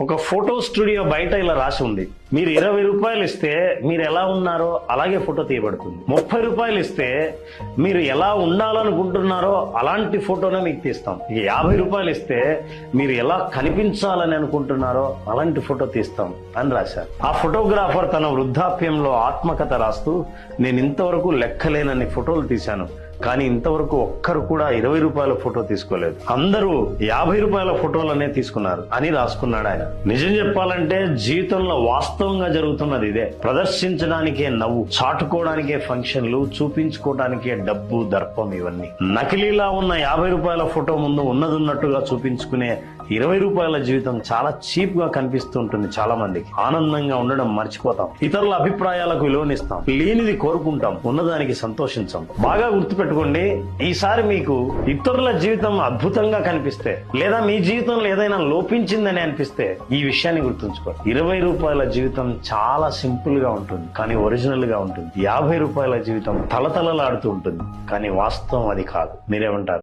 ఒక photo studio బయట ఇలా రాసి ఉంది, మీరు 20 రూపాయలు ఇస్తే మీరు ఎలా ఉన్నారో అలాగే ఫోటో తీయబడుతుంది. 30 రూపాయలు ఇస్తే మీరు ఎలా ఉండాలనుకుంటున్నారో అలాంటి ఫోటోనే మీకు తీస్తాం. ఇక 50 రూపాయలు ఇస్తే మీరు ఎలా కనిపించాలని అనుకుంటున్నారో అలాంటి ఫోటో తీస్తాం అని రాశారు. ఆ ఫోటోగ్రాఫర్ తన వృద్ధాప్యంలో ఆత్మకథ రాస్తూ, నేను ఇంతవరకు లెక్కలేనన్ని ఫోటోలు తీశాను, కానీ ఇంతవరకు ఒక్కరు కూడా 20 రూపాయల ఫోటో తీసుకోలేదు, అందరూ 50 రూపాయల ఫోటోలనే తీసుకున్నారు అని రాసుకున్నాడు ఆయన. నిజం చెప్పాలంటే జీవితంలో వాస్తవంగా జరుగుతున్నది ఇదే. ప్రదర్శించడానికే నవ్వు, చాటుకోవడానికే ఫంక్షన్లు, చూపించుకోవడానికే డబ్బు, దర్పం, ఇవన్నీ. నకిలీలా ఉన్న 50 రూపాయల ఫోటో ముందు ఉన్నదున్నట్టుగా చూపించుకునే 20 రూపాయల జీవితం చాలా చీప్ గా కనిపిస్తుంటుంది చాలా మందికి. ఆనందంగా ఉండడం మర్చిపోతాం, ఇతరుల అభిప్రాయాలకు విలువనిస్తాం, లేనిది కోరుకుంటాం, ఉన్నదానికి సంతోషించాం. బాగా గుర్తుపెట్టుకోండి, ఈసారి మీకు ఇతరుల జీవితం అద్భుతంగా కనిపిస్తే, లేదా మీ జీవితంలో ఏదైనా లోపించిందని అనిపిస్తే ఈ విషయాన్ని గుర్తుంచుకో. 20 రూపాయల జీవితం చాలా సింపుల్ గా ఉంటుంది, కానీ ఒరిజినల్ గా ఉంటుంది. 50 రూపాయల జీవితం తలతలలాడుతూ ఉంటుంది, కానీ వాస్తవం అది కాదు. మీరేమంటారు?